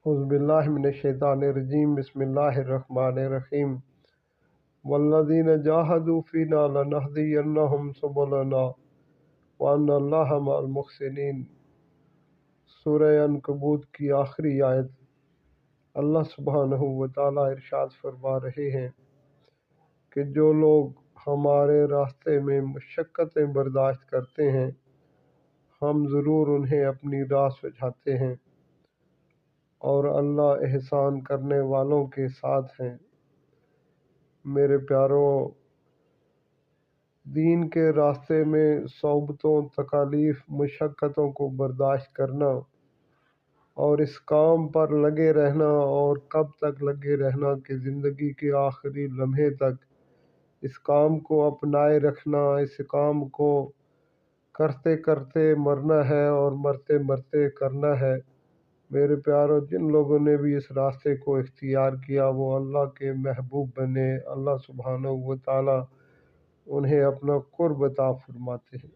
اعوذ باللہ من الشیطان الرجیم بسم اللہ الرحمن الرحیم والذین جاہدوا فینا لنہدینہم سبلنا وان اللہ مع المحسنین۔ سورہ عنکبوت کی آخری آیت۔ اللہ سبحانہ و تعالیٰ ارشاد فرما رہے ہیں کہ جو لوگ ہمارے راستے میں مشقتیں برداشت کرتے ہیں ہم ضرور انہیں اپنی راہ سجھاتے ہیں، اور اللہ احسان کرنے والوں کے ساتھ ہیں۔ میرے پیارو، دین کے راستے میں صعوبتوں، تکالیف، مشقتوں کو برداشت کرنا اور اس کام پر لگے رہنا، اور کب تک لگے رہنا کہ زندگی کے آخری لمحے تک اس کام کو اپنائے رکھنا، اس کام کو کرتے کرتے مرنا ہے اور مرتے مرتے کرنا ہے۔ میرے پیارو، جن لوگوں نے بھی اس راستے کو اختیار کیا وہ اللہ کے محبوب بنے، اللہ سبحانہ و تعالیٰ انہیں اپنا قرب عطا فرماتے ہیں۔